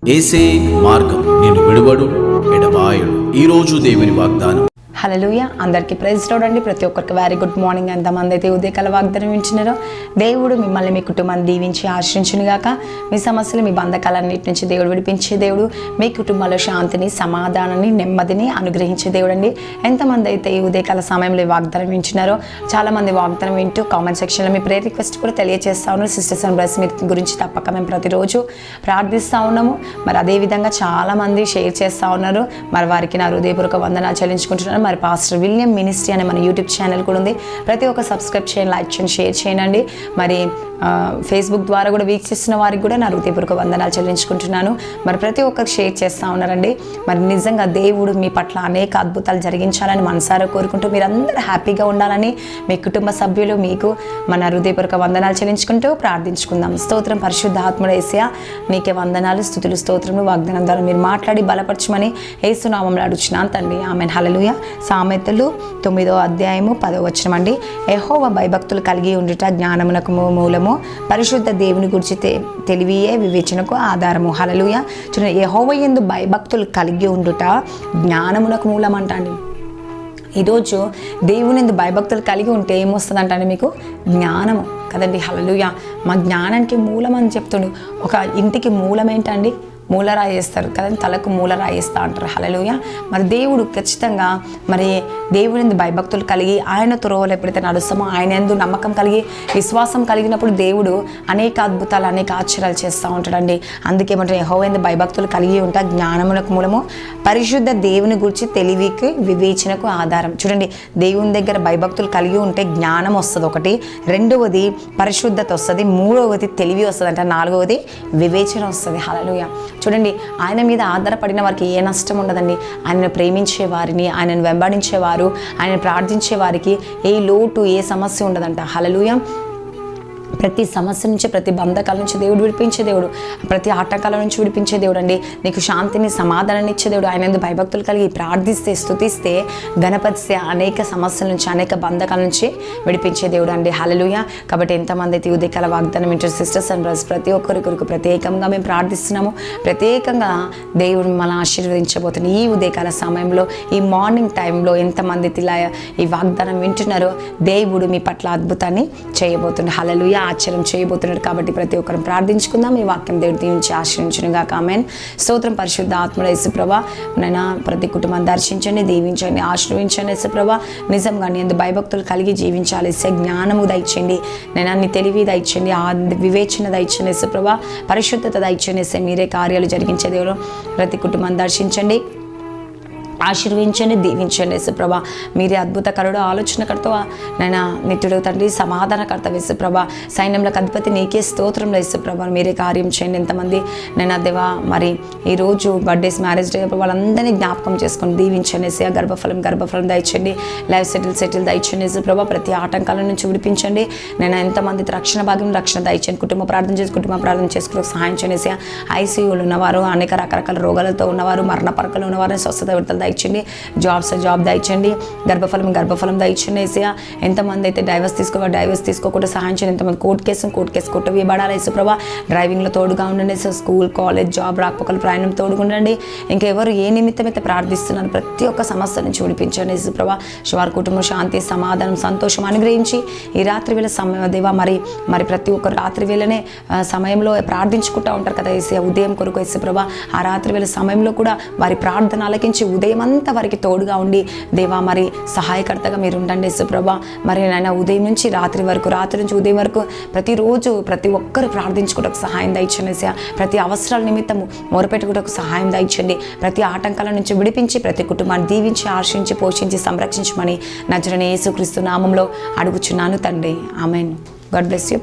యేసే మార్గం, నిన్ను విడువడు ఎడబాయడు. ఈరోజు దేవుని వాగ్దానం. హల్లెలూయా. అందరికీ ప్రైజ్ లార్డ్ అండి. ప్రతి ఒక్కరికి వెరీ గుడ్ మార్నింగ్. ఎంతమంది అయితే ఉదయకాల వాగ్దానం వింటున్నారో దేవుడు మిమ్మల్ని మీ కుటుంబాన్ని దీవించి ఆశ్రయించునుగాక. మీ సమస్యలు మీ బంధకాలన్నిటి నుంచి దేవుడు విడిపించే దేవుడు, మీ కుటుంబంలో శాంతిని, సమాధానాన్ని, నెమ్మదిని అనుగ్రహించే దేవుడు అండి. ఎంతమంది అయితే ఈ ఉదయకాల సమయంలో ఈ వాగ్దానం వింటున్నారో చాలామంది వాగ్దానం వింటూ కామెంట్ సెక్షన్లో మీ ప్రేయర్ రిక్వెస్ట్ కూడా తెలియజేస్తా ఉన్నారు. సిస్టర్స్ అండ్ బ్రదర్స్ మీ గురించి తప్పక మేము ప్రతిరోజు ప్రార్థిస్తూ ఉన్నాము. మరి అదేవిధంగా చాలామంది షేర్ చేస్తూ ఉన్నారు. మరి వారికి నా హృదయపూర్వక వందనాలు చెల్లించుకుంటున్నారు. మరి పాస్టర్ విలియం మినిస్ట్రీ అనే మన యూట్యూబ్ ఛానల్ కూడా ఉంది. ప్రతి ఒక్క సబ్స్క్రైబ్ చేయండి, లైక్ చేయండి, షేర్ చేయండి. మరి ఫేస్బుక్ ద్వారా కూడా వీక్షిస్తున్న వారికి కూడా నా హృదయపూర్వక వందనాలు చెల్లించుకుంటున్నాను. మరి ప్రతి ఒక్కరు షేర్ చేస్తూ ఉన్నారండి. మరి నిజంగా దేవుడు మీ పట్ల అనేక అద్భుతాలు జరిగించాలని మనసారా కోరుకుంటూ మీరందరూ హ్యాపీగా ఉండాలని మీ కుటుంబ సభ్యులు మీకు మన హృదయపూర్వక వందనాలు చెల్లించుకుంటూ ప్రార్థించుకుందాం. స్తోత్రం పరిశుద్ధాత్ముడు యేసయ్యా, నీకే వందనాలు, స్తుతులు, స్తోత్రములు. వాగ్దానం ద్వారా మీరు మాట్లాడి బలపరచమని యేసు నామములో అడుగుచున్నాను తండ్రి. ఆమేన్. హల్లెలూయా. సామెతలు 9వ అధ్యాయము 10వ వచనం అండి. యెహోవా భయభక్తులు కలిగి ఉండుట జ్ఞానమునకు మూలము, పరిశుద్ధ దేవుని గురించి తెలివియే వివేచనకు ఆధారము. హల్లెలూయా. చూడండి, యెహోవా యందు భయభక్తులు కలిగి ఉండుట జ్ఞానమునకు మూలం అంటండి. ఈరోజు దేవుని యందు భయభక్తులు కలిగి ఉంటే ఏమొస్తుందంటే మీకు జ్ఞానము కదండి. హల్లెలూయా. మా జ్ఞానానికి మూలం అని చెప్తుండు. ఒక ఇంటికి మూలం ఏంటండి? మూలరాయి వేస్తారు కదండి, తలకు మూలరాయి వేస్తూ అంటారు. హల్లెలూయా. మరి దేవుడు ఖచ్చితంగా మరి దేవుని యందు భయభక్తులు కలిగి ఆయన త్రోవలు ఎప్పుడైతే నడుస్తామో, ఆయన యందు నమ్మకం కలిగి విశ్వాసం కలిగినప్పుడు దేవుడు అనేక అద్భుతాలు, అనేక ఆశ్చర్యాలు చేస్తూ ఉంటాడండి. అందుకేమంటే యెహోవా యందు భయభక్తులు కలిగి ఉంటా జ్ఞానమునకు మూలము, పరిశుద్ధ దేవుని గురించి తెలివికి వివేచనకు ఆధారం. చూడండి, దేవుని దగ్గర భయభక్తులు కలిగి ఉంటే జ్ఞానం వస్తుంది ఒకటి, రెండవది పరిశుద్ధత వస్తుంది, మూడవది తెలివి వస్తుంది అంటే, నాలుగవది వివేచన వస్తుంది. హల్లెలూయా. చూడండి, ఆయన మీద ఆధారపడిన వారికి ఏ నష్టం ఉండదండి. ఆయనను ప్రేమించే వారిని, ఆయనను వెంబడించేవారు, ఆయన ప్రార్థించే వారికి ఏ లోటు, ఏ సమస్య ఉండదంట. హల్లెలూయా. ప్రతి సమస్య నుంచి, ప్రతి బంధకాల నుంచి దేవుడు విడిపించే దేవుడు, ప్రతి ఆటంకాల నుంచి విడిపించే దేవుడు అండి. నీకు శాంతిని, సమాధానాన్ని ఇచ్చే దేవుడు. ఆయన యందు భయభక్తులు కలిగి ప్రార్థిస్తే, స్తుతిస్తే, గణపతిస్తే అనేక సమస్యల నుంచి, అనేక బంధకాల నుంచి విడిపించే దేవుడు అండి. హల్లెలూయా. కాబట్టి ఎంతమంది అయితే ఉదయకాల వాగ్దానం వింటారు సిస్టర్స్ అండ్ బ్రదర్స్, ప్రతి ఒక్కరి కొరకు ప్రత్యేకంగా మేము ప్రార్థిస్తున్నాము. ప్రత్యేకంగా దేవుడు మనల్ని ఆశీర్వదించబోతుంది. ఈ ఉదయకాల సమయంలో, ఈ మార్నింగ్ టైంలో ఎంతమంది ఇలా ఈ వాగ్దానం వింటున్నారో దేవుడు మీ పట్ల అద్భుతాన్ని చేయబోతుంది. హల్లెలూయా. ఆశ్చర్యం చేయబోతున్నాడు. కాబట్టి ప్రతి ఒక్కరు ప్రార్థించుకుందాం. ఈ వాక్యం దేవుడి దీవించి ఆశ్రయించునుగాక. ఆమేన్. స్తోత్రం పరిశుద్ధ ఆత్మల యేసుప్రభా, నైనా ప్రతి కుటుంబాన్ని దర్శించండి, దీవించండి, ఆశ్రయించండి. యేసుప్రభా, నిజంగా నీ యందు భయభక్తులు కలిగి జీవించాలి. జ్ఞానము దయచండి నైనా, నీ తెలివి దయచండి, ఆ వివేచన దయచండి. యేసుప్రభా, పరిశుద్ధత దయచండి. మీరే కార్యాలు జరిగించే దేవుడు. ప్రతి కుటుంబాన్ని దర్శించండి, ఆశీర్వించండి, దీవించండి. యేసుప్రభ, మీరే అద్భుతకరుడు, ఆలోచనకర్త నైనా, నిత్యుడు తండ్రి, సమాధానకర్త. యేసుప్రభ, సైన్యంలోకి అధిపతి నీకే స్తోత్రంలో. యేసుప్రభ, మీరే కార్యం చేయండి. ఎంతమంది నైనా దేవా మరి ఈరోజు బర్త్డేస్, మ్యారేజ్ డే వాళ్ళందరినీ జ్ఞాపకం చేసుకొని దీవించండి. యేసయ్యా, గర్భఫలం దయచండి, లైఫ్ సెటిల్ దయచండి. యేసుప్రభ, ప్రతి ఆటంకాల నుంచి విడిపించండి. నేను ఎంతమంది రక్షణ భాగ్యం, రక్షణ దయచండి. కుటుంబ ప్రార్థన చేసుకుని సహాయం చేయండి. యేసయ్యా, ఐసీయూలు ఉన్నవారు, అనేక రకరకాల రోగాలతో ఉన్నవారు, మరణ పరకలు ఉన్నవారు స్వస్థత విడుదల దయచండి. జాబ్ దయచండి. గర్భఫలం దయచండి. యేసయ్యా, ఎంతమంది అయితే డైవర్స్ తీసుకోకుండా సహాయం చేయండి. ఎంతమంది కోర్టు కేసు కొట్టవేయబడాలి. యేసుప్రభ, డ్రైవింగ్లో తోడుగా ఉండండి. స్కూల్, కాలేజ్, జాబ్ రాకపోకలు ప్రయాణం తోడుగా ఉండండి. ఇంకెవరు ఏ నిమిత్తం అయితే ప్రార్థిస్తున్నారు ప్రతి ఒక్క సమస్య నుంచి విడిపించండి. యేసుప్రభ, వారి కుటుంబం శాంతి, సమాధానం, సంతోషం అనుగ్రహించి ఈ రాత్రి వేళ సమయం దేవా మరి ప్రతి ఒక్కరు రాత్రి వేళనే సమయంలో ప్రార్థించుకుంటూ ఉంటారు కదా యేసయ్యా, ఉదయం కొరకు. యేసుప్రభ, ఆ రాత్రి వేళ సమయంలో కూడా వారి ప్రార్థన ఆలకించి ఉదయం అంతా వారికి తోడుగా ఉండి దేవా మరి సహాయకర్తగా మీరు ఉండండి. యేసుప్రభ, మరి నాయన ఉదయం నుంచి రాత్రి నుంచి ఉదయం వరకు ప్రతిరోజు ప్రతి ఒక్కరు ప్రార్థించుకోవడానికి సహాయం దయచండి. యేసయ్యా, ప్రతి అవసరాల నిమిత్తము మొరపెట్టుకోవడానికి సహాయం దయచండి. ప్రతి ఆటంకాల నుంచి విడిపించి ప్రతి కుటుంబాన్ని దీవించి, ఆశించి, పోషించి, సంరక్షించమని నజరేయుడైన యేసుక్రీస్తు నామంలో అడుగుచున్నాను తండ్రి. ఆమేన్. God bless you.